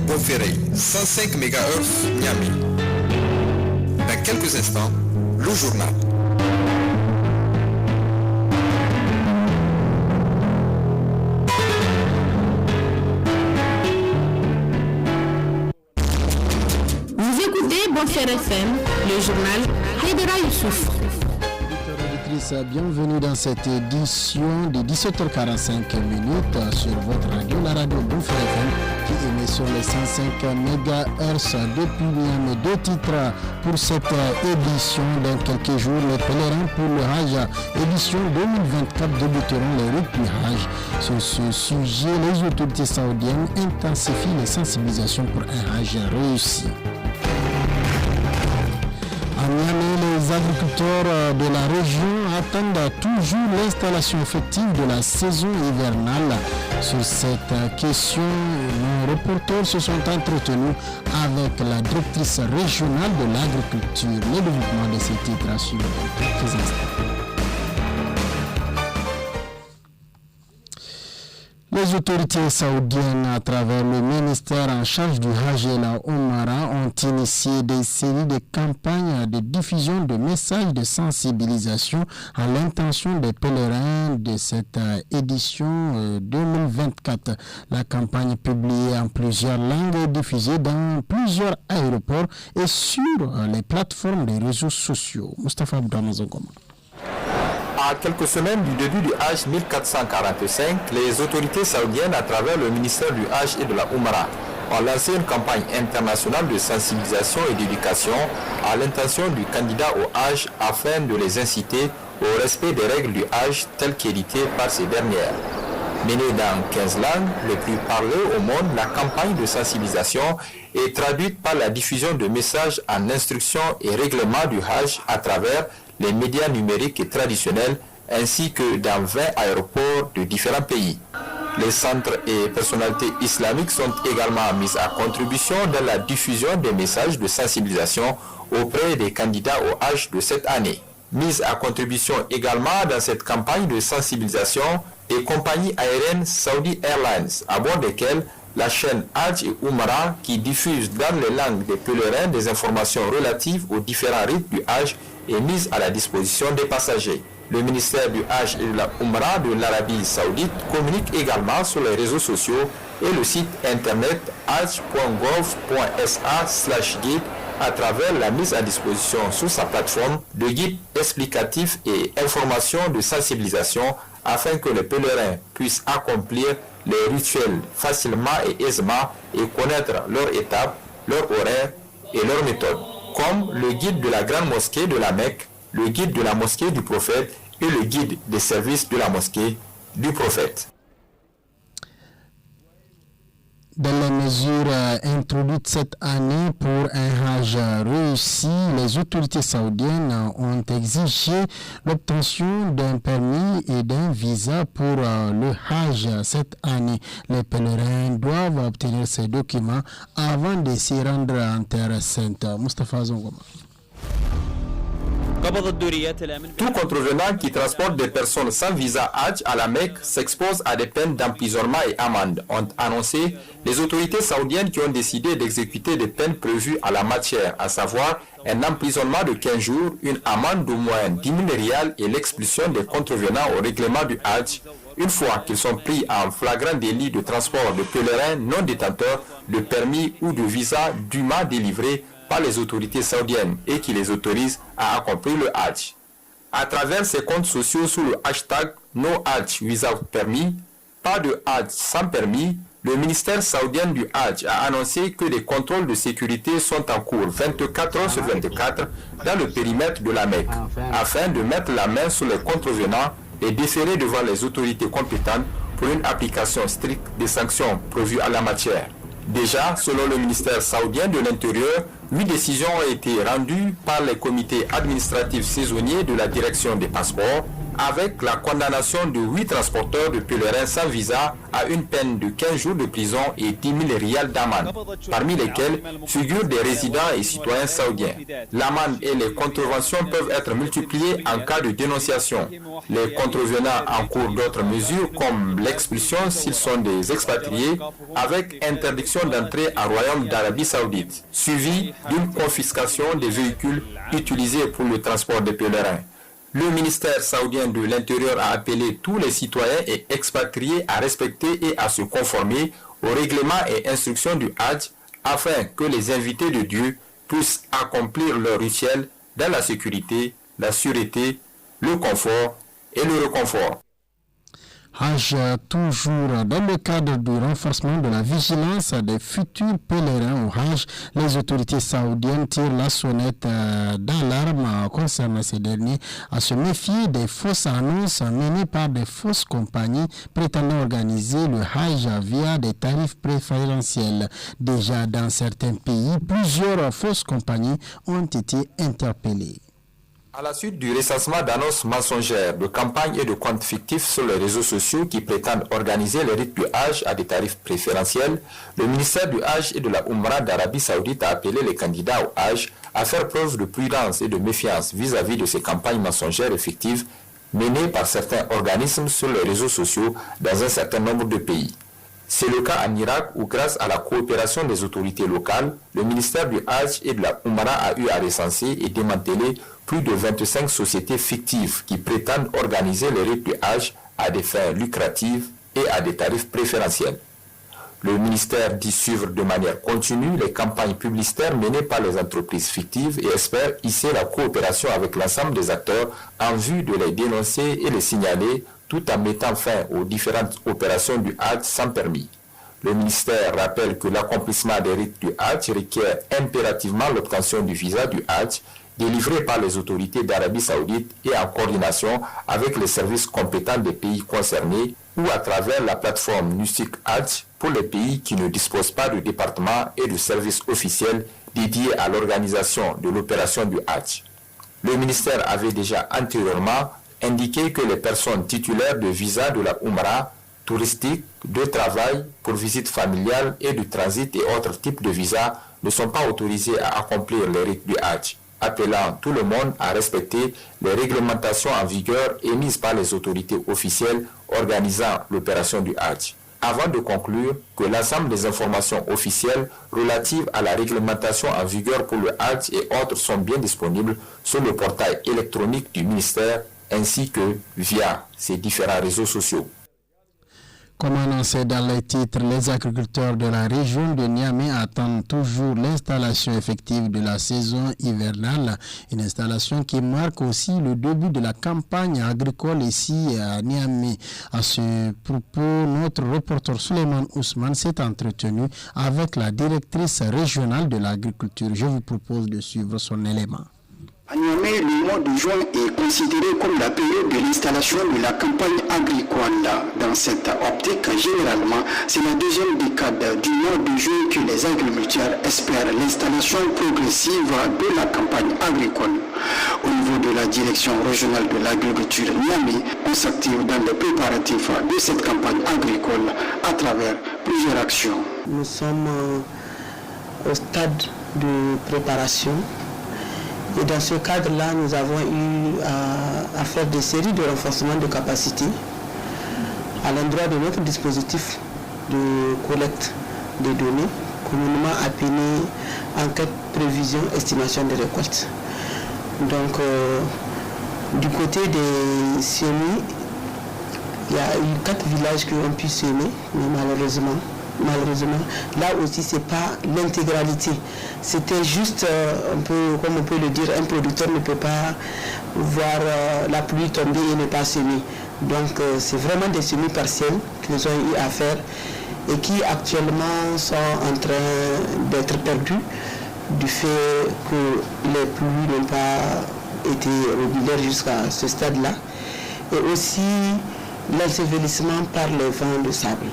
Bonferré, 105 MHz Niamey. Dans quelques instants, le journal. Vous écoutez Bonferré FM, le journal Haïdara Youssouf. Bienvenue dans cette édition de 17h45 sur votre radio, la radio Bonferré FM, qui émet sur les 105 MHz depuis Niamey. Deux titres pour cette édition. Dans quelques jours, les pèlerins pour le Hajj édition 2024 débuteront les rites du Hajj. Sur ce sujet, les autorités saoudiennes intensifient les sensibilisations pour un Hajj réussi. À Niamey, les agriculteurs de la région attendent toujours l'installation effective de la saison hivernale. Sur cette question, nos reporters se sont entretenus avec la directrice régionale de l'agriculture. Le développement de ces titres à suivre dans quelques instants. Les autorités saoudiennes, à travers le ministère en charge du Hajj et la Oumara, ont initié des séries de campagnes de diffusion de messages de sensibilisation à l'intention des pèlerins de cette édition 2024. La campagne publiée en plusieurs langues est diffusée dans plusieurs aéroports et sur les plateformes des réseaux sociaux. Moustapha Abdamazogoma. À quelques semaines du début du Hajj 1445, les autorités saoudiennes, à travers le ministère du Hajj et de la Oumara, ont lancé une campagne internationale de sensibilisation et d'éducation à l'intention du candidat au Hajj afin de les inciter au respect des règles du Hajj telles qu'éditées par ces dernières. Menée dans 15 langues, les plus parlées au monde, la campagne de sensibilisation est traduite par la diffusion de messages en instructions et règlements du Hajj à travers les médias numériques et traditionnels, ainsi que dans 20 aéroports de différents pays. Les centres et personnalités islamiques sont également mis à contribution dans la diffusion des messages de sensibilisation auprès des candidats au Hajj de cette année. Mise à contribution également dans cette campagne de sensibilisation des compagnies aériennes Saudi Airlines, à bord desquelles la chaîne Hajj et Oumara, qui diffuse dans les langues des pèlerins des informations relatives aux différents rites du Hajj, est mise à la disposition des passagers. Le ministère du Hajj et de la Oumra de l'Arabie Saoudite communique également sur les réseaux sociaux et le site internet hajj.gov.sa/guide à travers la mise à disposition sur sa plateforme de guides explicatifs et informations de sensibilisation afin que les pèlerins puissent accomplir les rituels facilement et aisément et connaître leurs étapes, leurs horaires et leurs méthodes, comme le guide de la grande mosquée de la Mecque, le guide de la mosquée du prophète et le guide des services de la mosquée du prophète. Dans les mesures introduites cette année pour un Hajj réussi, les autorités saoudiennes ont exigé l'obtention d'un permis et d'un visa pour le Hajj cette année. Les pèlerins doivent obtenir ces documents avant de s'y rendre en terre sainte. Moustapha Zongoma. Tout contrevenant qui transporte des personnes sans visa Hajj à la Mecque s'expose à des peines d'emprisonnement et amende, ont annoncé les autorités saoudiennes qui ont décidé d'exécuter des peines prévues à la matière, à savoir un emprisonnement de 15 jours, une amende d'au moins 10 000 rials et l'expulsion des contrevenants au règlement du Hajj, une fois qu'ils sont pris en flagrant délit de transport de pèlerins non détenteurs de permis ou de visa dûment délivrés par les autorités saoudiennes et qui les autorisent à accomplir le Hajj. À travers ses comptes sociaux sous le hashtag No Hajj Without Permis, pas de Hajj sans permis, le ministère saoudien du Hajj a annoncé que des contrôles de sécurité sont en cours 24 heures sur 24 dans le périmètre de la Mecque, afin de mettre la main sur les contrevenants et déférer devant les autorités compétentes pour une application stricte des sanctions prévues à la matière. Déjà, selon le ministère saoudien de l'Intérieur, 8 décisions ont été rendues par les comités administratifs saisonniers de la direction des passeports avec la condamnation de 8 transporteurs de pèlerins sans visa à une peine de 15 jours de prison et 10 000 rials d'amende, parmi lesquels figurent des résidents et citoyens saoudiens. L'amende et les contraventions peuvent être multipliées en cas de dénonciation. Les contrevenants encourent d'autres mesures comme l'expulsion s'ils sont des expatriés, avec interdiction d'entrée au Royaume d'Arabie Saoudite, suivi d'une confiscation des véhicules utilisés pour le transport des pèlerins. Le ministère saoudien de l'Intérieur a appelé tous les citoyens et expatriés à respecter et à se conformer aux règlements et instructions du Hajj afin que les invités de Dieu puissent accomplir leur rituel dans la sécurité, la sûreté, le confort et le réconfort. Hajj, toujours dans le cadre du renforcement de la vigilance des futurs pèlerins au Hajj, les autorités saoudiennes tirent la sonnette d'alarme concernant ces derniers à se méfier des fausses annonces menées par des fausses compagnies prétendant organiser le Hajj via des tarifs préférentiels. Déjà dans certains pays, plusieurs fausses compagnies ont été interpellées. À la suite du recensement d'annonces mensongères, de campagnes et de comptes fictifs sur les réseaux sociaux qui prétendent organiser le rite du Hajj à des tarifs préférentiels, le ministère du Hajj et de la Oumra d'Arabie Saoudite a appelé les candidats au Hajj à faire preuve de prudence et de méfiance vis-à-vis de ces campagnes mensongères et fictives menées par certains organismes sur les réseaux sociaux dans un certain nombre de pays. C'est le cas en Irak où, grâce à la coopération des autorités locales, le ministère du Hajj et de la Oumra a eu à recenser et démanteler plus de 25 sociétés fictives qui prétendent organiser le rite du Hajj à des fins lucratives et à des tarifs préférentiels. Le ministère dit suivre de manière continue les campagnes publicitaires menées par les entreprises fictives et espère hisser la coopération avec l'ensemble des acteurs en vue de les dénoncer et les signaler tout en mettant fin aux différentes opérations du Hajj sans permis. Le ministère rappelle que l'accomplissement des rites du Hajj requiert impérativement l'obtention du visa du Hajj délivré par les autorités d'Arabie Saoudite et en coordination avec les services compétents des pays concernés ou à travers la plateforme Nusik Hajj pour les pays qui ne disposent pas de département et de services officiels dédiés à l'organisation de l'opération du Hajj. Le ministère avait déjà antérieurement indiqué que les personnes titulaires de visa de la Oumra, touristique, de travail, pour visite familiale et de transit et autres types de visas ne sont pas autorisés à accomplir les rites du Hajj, appelant tout le monde à respecter les réglementations en vigueur émises par les autorités officielles organisant l'opération du Hajj. Avant de conclure que l'ensemble des informations officielles relatives à la réglementation en vigueur pour le Hajj et autres sont bien disponibles sur le portail électronique du ministère ainsi que via ses différents réseaux sociaux. Comme annoncé dans les titres, les agriculteurs de la région de Niamey attendent toujours l'installation effective de la saison hivernale, une installation qui marque aussi le début de la campagne agricole ici à Niamey. À ce propos, notre reporter Suleiman Ousmane s'est entretenu avec la directrice régionale de l'agriculture. Je vous propose de suivre son élément. À Niamey, le mois de juin est considéré comme la période de l'installation de la campagne agricole. Dans cette optique, généralement, c'est la deuxième décade du mois de juin que les agriculteurs espèrent l'installation progressive de la campagne agricole. Au niveau de la direction régionale de l'agriculture Niamey, on s'active dans les préparatifs de cette campagne agricole à travers plusieurs actions. Nous sommes au stade de préparation. Et dans ce cadre-là, nous avons eu à faire des séries de renforcement de capacité à l'endroit de notre dispositif de collecte des données, communément appelé enquête, prévision, estimation des récoltes. Donc, du côté des semis, il y a eu 4 villages qui ont pu semer, mais malheureusement, là aussi, ce n'est pas l'intégralité. C'était juste, comme on peut le dire, un producteur ne peut pas voir la pluie tomber et ne pas semer. Donc, c'est vraiment des semis partiels qu'ils ont eu à faire et qui actuellement sont en train d'être perdus du fait que les pluies n'ont pas été régulières jusqu'à ce stade-là. Et aussi l'ensevelissement par les vents de sable.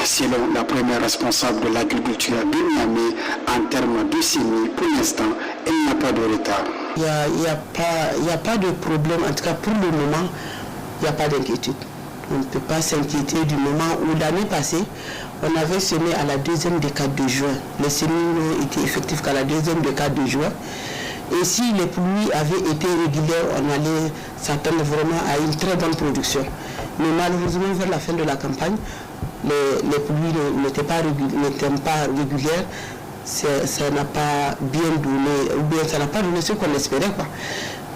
Selon la première responsable de l'agriculture de Niamey, en termes de semis, pour l'instant, il n'y a pas de retard. Il n'y a pas de problème, en tout cas pour le moment, il n'y a pas d'inquiétude. On ne peut pas s'inquiéter du moment où l'année passée, on avait semé à la deuxième décade de juin. Les semis n'ont été effectifs qu'à la deuxième décade de juin. Et si les pluies avaient été régulières, on allait s'attendre vraiment à une très bonne production. Mais malheureusement, vers la fin de la campagne, les pluies n'étaient pas régulières. Ça n'a pas bien donné, ou bien ça n'a pas donné ce qu'on espérait, quoi.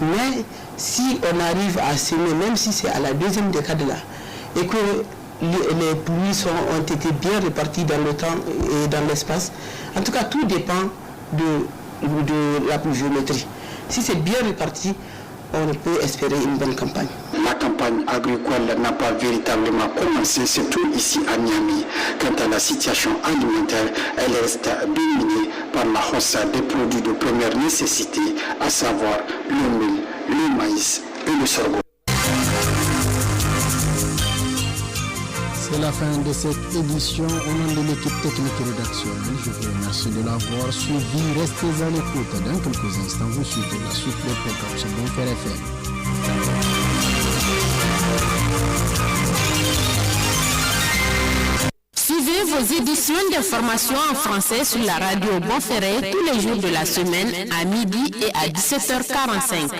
Mais si on arrive à semer, même si c'est à la deuxième décade là, et que les pluies ont été bien réparties dans le temps et dans l'espace, en tout cas tout dépend de la pluviométrie. Si c'est bien réparti, on peut espérer une bonne campagne. La campagne agricole n'a pas véritablement commencé, surtout ici à Niamey. Quant à la situation alimentaire, elle reste dominée par la hausse des produits de première nécessité, à savoir le mil, le maïs et le sorgho. C'est la fin de cette édition. Au nom de l'équipe technique et rédactionnelle, je vous remercie de l'avoir suivi. Restez à l'écoute. Dans quelques instants, vous suivez la suite des programmes sur Bonfer FM. Suivez vos éditions d'information en français sur la radio Bonferré tous les jours de la semaine à midi et à 17h45.